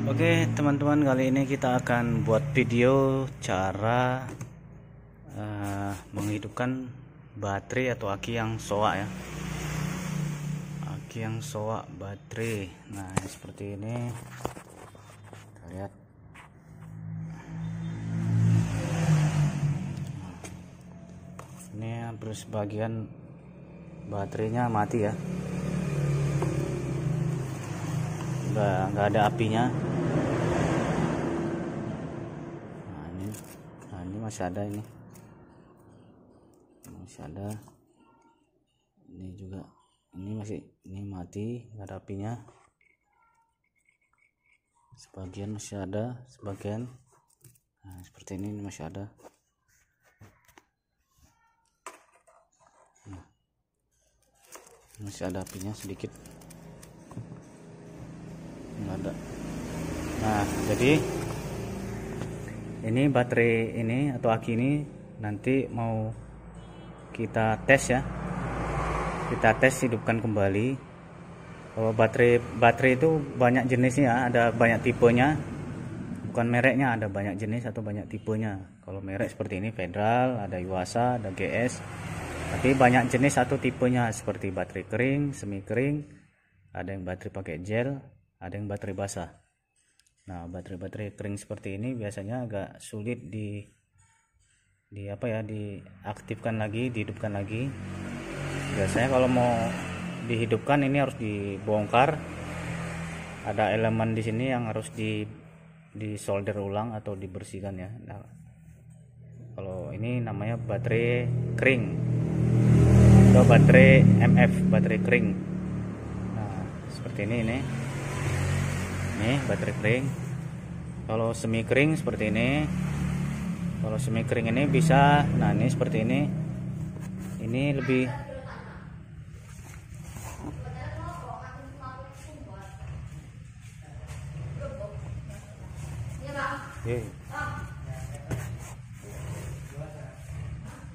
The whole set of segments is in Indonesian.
Oke teman-teman, kali ini kita akan buat video cara menghidupkan baterai atau aki yang soak ya. Aki yang soak baterai. Nah seperti ini, kita lihat. Ini hampir sebagian baterainya mati ya, udah nggak ada apinya. Nah ini masih ada, ini masih ada, ini juga, ini masih, ini mati, nggak ada apinya. Sebagian masih ada, sebagian seperti ini masih ada. Masih ada apinya sedikit, nggak ada. Nah jadi ini baterai ini atau aki ini nanti mau kita tes ya, kita tes hidupkan kembali. Kalau baterai itu banyak jenisnya, ada banyak tipenya, bukan mereknya, ada banyak jenis atau banyak tipenya. Kalau merek seperti ini Federal, ada Yuasa, ada GS. Tapi banyak jenis atau tipenya, seperti baterai kering, semi kering, ada yang baterai pakai gel, ada yang baterai basah. Nah baterai kering seperti ini biasanya agak sulit diaktifkan lagi, dihidupkan lagi. Biasanya kalau mau dihidupkan ini harus dibongkar, ada elemen di sini yang harus disolder ulang atau dibersihkan ya. Nah, kalau ini namanya baterai kering atau baterai MF, baterai kering. Nah seperti ini baterai kering. Kalau semi kering seperti ini. Kalau semi kering ini bisa, nah ini seperti ini lebih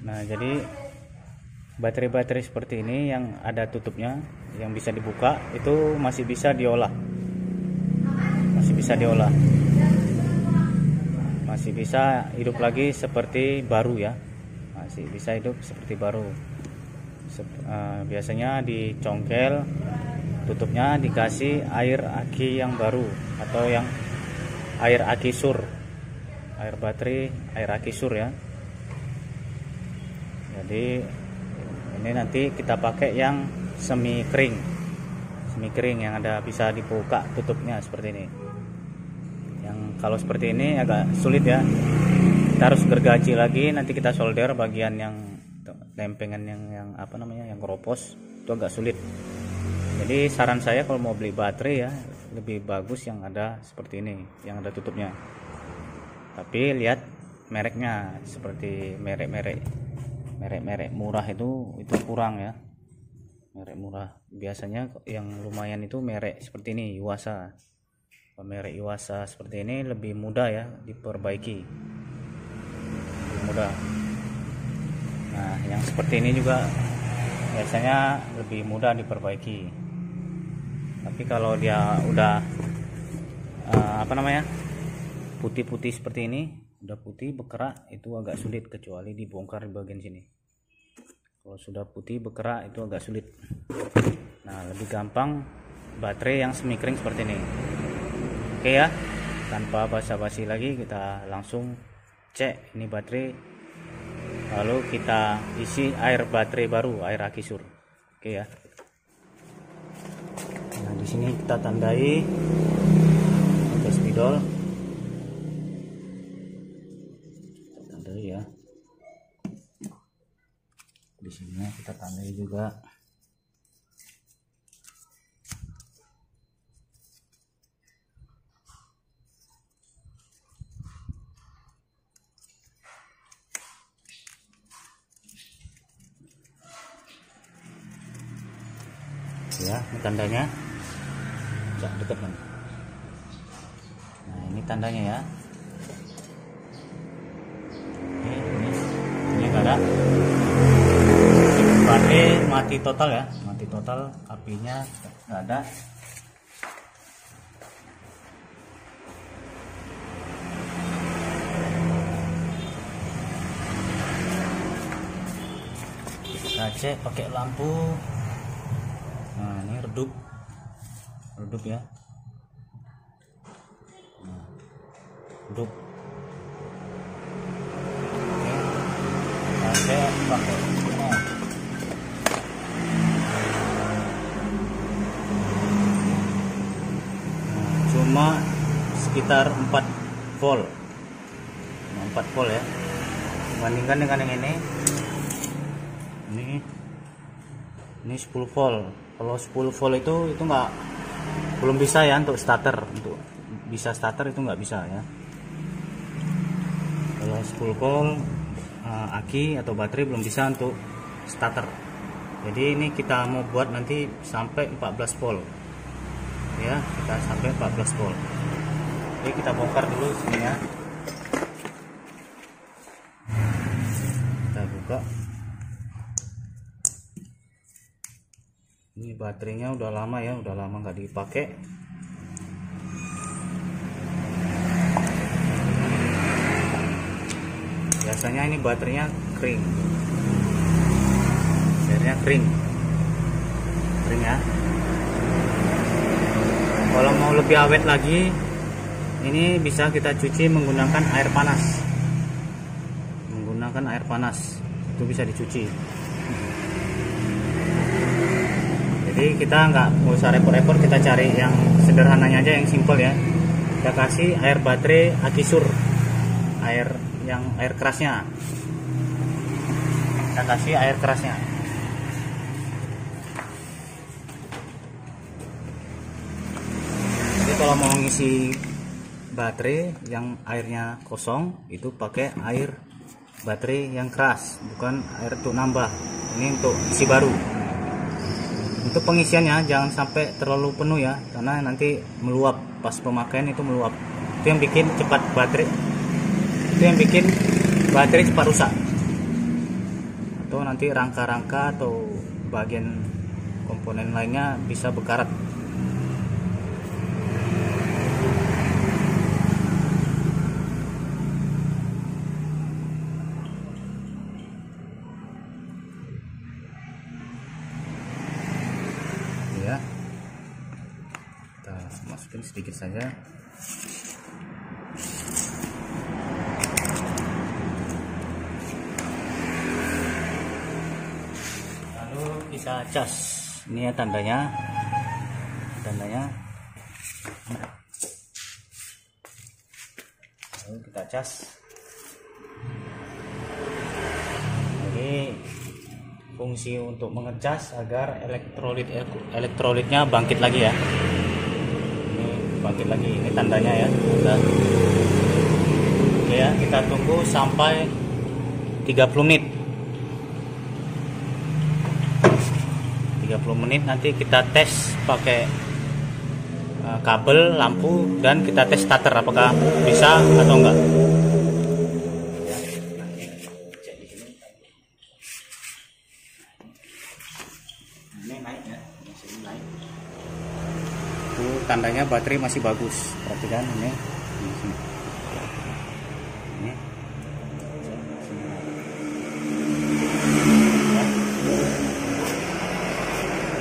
Nah jadi baterai-baterai seperti ini yang ada tutupnya, yang bisa dibuka, itu masih bisa diolah, masih bisa hidup lagi seperti baru ya, masih bisa hidup seperti baru. Biasanya dicongkel tutupnya, dikasih air aki yang baru atau yang air aki sur, air baterai, air aki sur ya. Jadi ini nanti kita pakai yang semi kering yang ada bisa dibuka tutupnya seperti ini. Yang kalau seperti ini agak sulit ya, kita harus gergaji lagi, nanti kita solder bagian yang lempengan yang apa namanya, yang keropos, itu agak sulit. Jadi saran saya kalau mau beli baterai ya, lebih bagus yang ada seperti ini, yang ada tutupnya. Tapi lihat mereknya, seperti merek murah itu kurang ya. Merek murah biasanya yang lumayan itu merek seperti ini, Yuasa. Merek Yuasa seperti ini lebih mudah ya diperbaiki, lebih mudah. Nah yang seperti ini juga biasanya lebih mudah diperbaiki. Tapi kalau dia udah putih-putih seperti ini, udah putih berkerak, itu agak sulit, kecuali dibongkar di bagian sini. Kalau sudah putih berkerak itu agak sulit. Nah lebih gampang baterai yang semi kering seperti ini. Oke ya, tanpa basa-basi lagi kita langsung cek ini baterai, lalu kita isi air baterai baru, air aki sur. Oke ya. Nah di sini kita tandai pakai spidol. Di sini kita tandai juga. Ya, ini tandanya. Jangan dekat nih. Nah, ini tandanya ya. Ini ada. Baterai mati total ya, mati total, apinya nggak ada. cek pakai lampu. Nah, ini redup ya. Nah, redup. Oke. Nah, saya pakai nah. Cuma sekitar 4 volt. Nah, 4 volt ya. Bandingkan dengan yang ini 10 volt. Kalau 10 volt itu belum bisa ya untuk starter. Untuk bisa starter itu nggak bisa ya. Kalau 10 volt aki atau baterai belum bisa untuk starter. Jadi ini kita mau buat nanti sampai 14 volt ya, kita sampai 14 volt. Oke, kita bongkar dulu sini ya. Kita buka. Ini baterainya udah lama ya, udah lama nggak dipakai. Biasanya ini baterainya kering. Akhirnya kering ya. Kalau mau lebih awet lagi, ini bisa kita cuci menggunakan air panas. Menggunakan air panas itu bisa dicuci. Jadi kita nggak usah repot-repot, kita cari yang sederhananya aja, yang simple ya. Kita kasih air baterai Akisur, air kerasnya. Kita kasih air kerasnya. Jadi kalau mau ngisi baterai yang airnya kosong itu pakai air baterai yang keras, bukan air untuk nambah. Ini untuk isi baru. Untuk pengisiannya jangan sampai terlalu penuh ya, karena nanti meluap pas pemakaian, itu meluap. Itu yang bikin baterai cepat rusak. Atau nanti rangka-rangka atau bagian komponen lainnya bisa berkarat. Ya, kita masukin sedikit saja. Lalu kita cas. Ini ya tandanya. Lalu kita cas. Jadi fungsi untuk mengecas agar elektrolitnya bangkit lagi ya. Ini bangkit lagi, ini tandanya ya. Oke ya, kita tunggu sampai 30 menit. 30 menit nanti kita tes pakai kabel, lampu, dan kita tes starter apakah bisa atau enggak. Ini naik ya, masih naik. Itu tandanya baterai masih bagus. Perhatikan ini.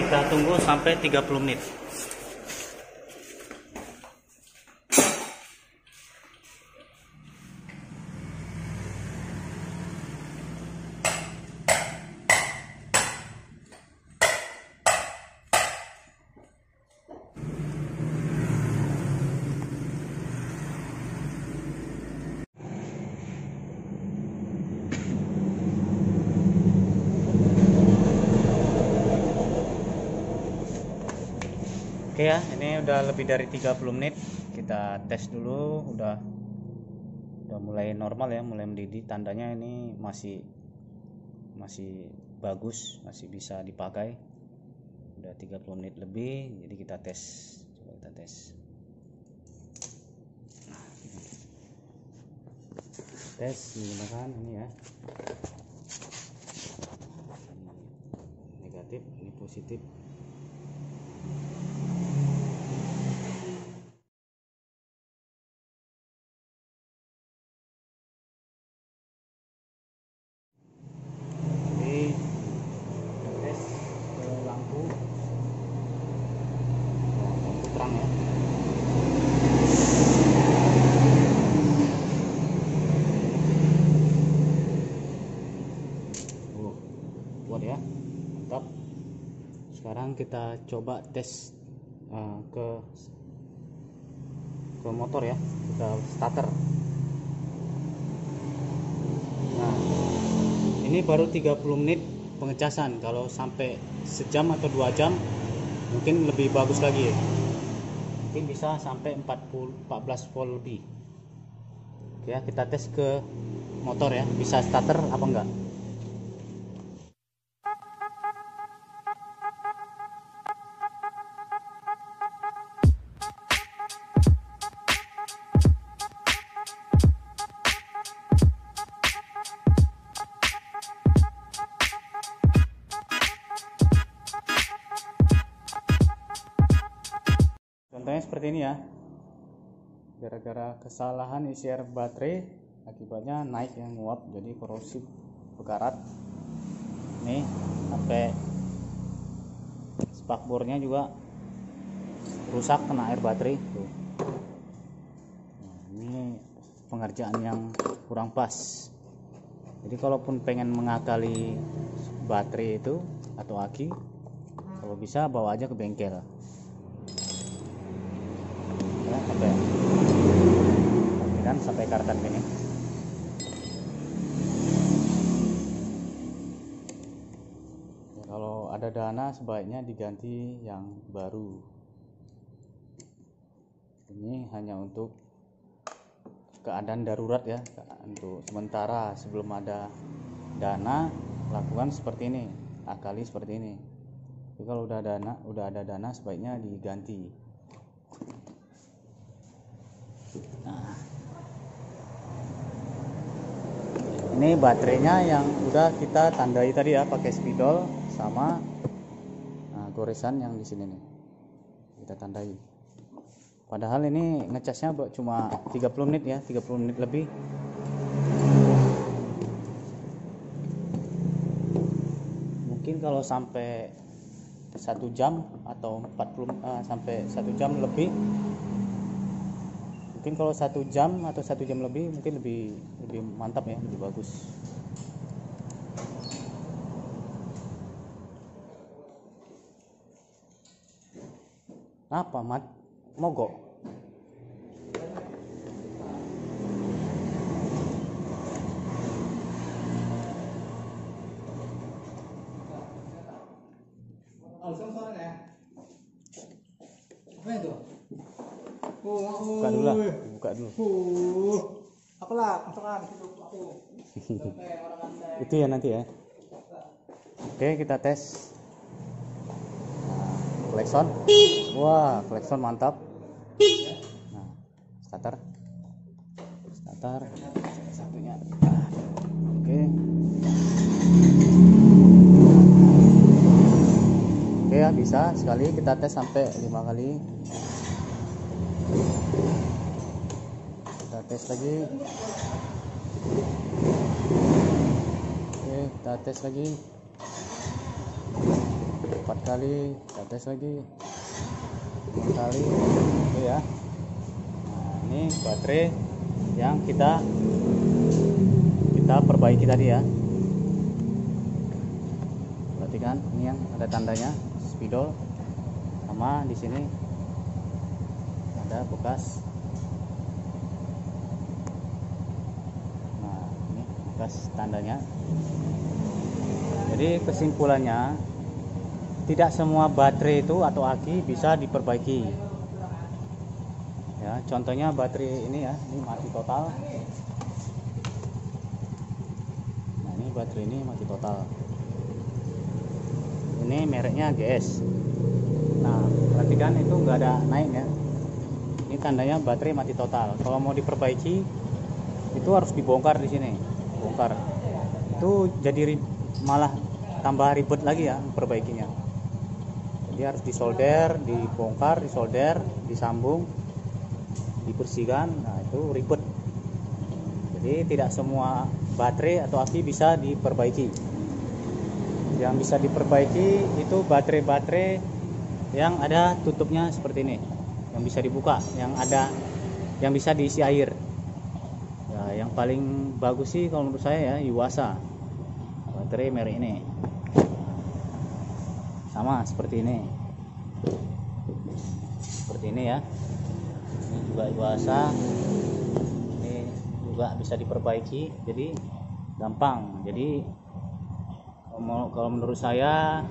Kita tunggu sampai 30 menit. Oke ya, ini udah lebih dari 30 menit. Kita tes dulu, udah mulai normal ya, mulai mendidih. Tandanya ini masih bagus, masih bisa dipakai. Udah 30 menit lebih, jadi kita tes. Coba kita tes. Tes menggunakan ini ya. Ini negatif, ini positif. sekarang kita coba tes ke motor ya, ke starter. Nah, ini baru 30 menit pengecasan. Kalau sampai sejam atau 2 jam mungkin lebih bagus lagi ya. Mungkin bisa sampai 14 volt lebih. Ya, kita tes ke motor ya, bisa starter apa enggak. Contohnya seperti ini ya. Gara-gara kesalahan isi air baterai, akibatnya naik yang nguap, jadi korosif berkarat. Nih, sampai spakbornya juga rusak kena air baterai tuh. Nah, ini pengerjaan yang kurang pas. Jadi kalaupun pengen mengakali baterai itu atau aki, kalau bisa bawa aja ke bengkel ya, sampai kartan ini. Ya, kalau ada dana sebaiknya diganti yang baru. Ini hanya untuk keadaan darurat ya, untuk sementara sebelum ada dana lakukan seperti ini, akali seperti ini. Tapi kalau udah ada dana sebaiknya diganti. Nah, ini baterainya yang udah kita tandai tadi ya, pakai spidol sama goresan yang di sini nih kita tandai. Padahal ini ngecasnya cuma 30 menit ya, 30 menit lebih. Mungkin kalau sampai 1 jam atau 40 sampai 1 jam lebih. Mungkin kalau 1 jam atau 1 jam lebih mungkin lebih mantap ya, lebih bagus. Apa mogok? Apa itu? Buka dulu lah, buka dulu. Apalah, masakan hidup aku. Itu ya nanti ya. Oke, kita tes. Klakson. Wah, klakson mantap. Nah, starter satunya. Oke. Oke ya, bisa sekali kita tes sampai 5 kali. Kita tes lagi. Oke, kita tes lagi. 4 kali, kita tes lagi. 5 kali. Oke ya. Nah, ini baterai yang kita perbaiki tadi ya. Perhatikan, ini yang ada tandanya spidol, sama di sini ada bekas. Nah, ini bekas tandanya. Jadi kesimpulannya, tidak semua baterai itu atau aki bisa diperbaiki. Ya, contohnya baterai ini ya, ini mati total. Nah, ini baterai ini mati total. Ini mereknya GS. Nah, perhatikan itu nggak ada naik ya. Ini tandanya baterai mati total. Kalau mau diperbaiki itu harus dibongkar di sini, bongkar. Itu jadi malah tambah ribet lagi ya memperbaikinya. Jadi harus disolder, dibongkar, disolder, disambung, dibersihkan. Nah, itu ribet. Jadi tidak semua baterai atau aki bisa diperbaiki. Yang bisa diperbaiki itu baterai-baterai yang ada tutupnya seperti ini, yang bisa dibuka, yang bisa diisi air. Ya, yang paling bagus sih kalau menurut saya ya Yuasa, baterai merek ini. sama seperti ini ya. Ini juga bahasa, ini juga bisa diperbaiki, jadi gampang. Jadi kalau menurut saya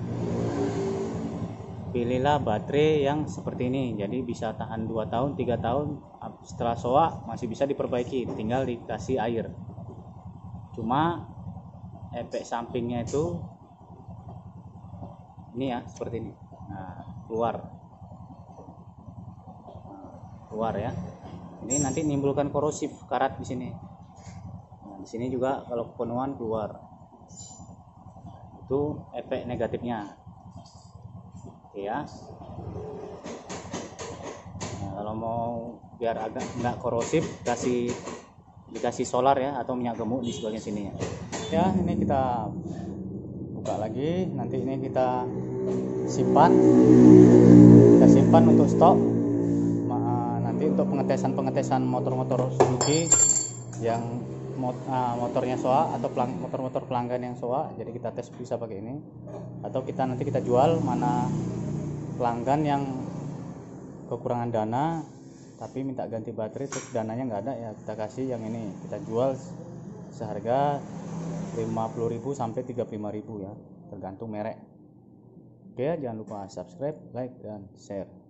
pilihlah baterai yang seperti ini, jadi bisa tahan 2 tahun 3 tahun. Setelah soak masih bisa diperbaiki, tinggal dikasih air. Cuma efek sampingnya itu ini ya, seperti ini. Nah, keluar ya. Ini nanti menimbulkan korosif karat di sini. Nah, di sini juga kalau kepenuhan keluar. Itu efek negatifnya. Oke ya. Nah, kalau mau biar agak nggak korosif, dikasih solar ya, atau minyak gemuk di sebagian sini ya. Ya, ini kita buka lagi. Nanti ini kita simpan untuk stok. Nanti untuk pengetesan motor-motor Suzuki yang motornya SOA atau motor-motor pelanggan yang SOA, jadi kita tes bisa pakai ini. Atau nanti kita jual, mana pelanggan yang kekurangan dana tapi minta ganti baterai terus dananya nggak ada, ya kita kasih yang ini, kita jual seharga 50.000 sampai 35.000 ya, tergantung merek. Oke, jangan lupa subscribe, like, dan share.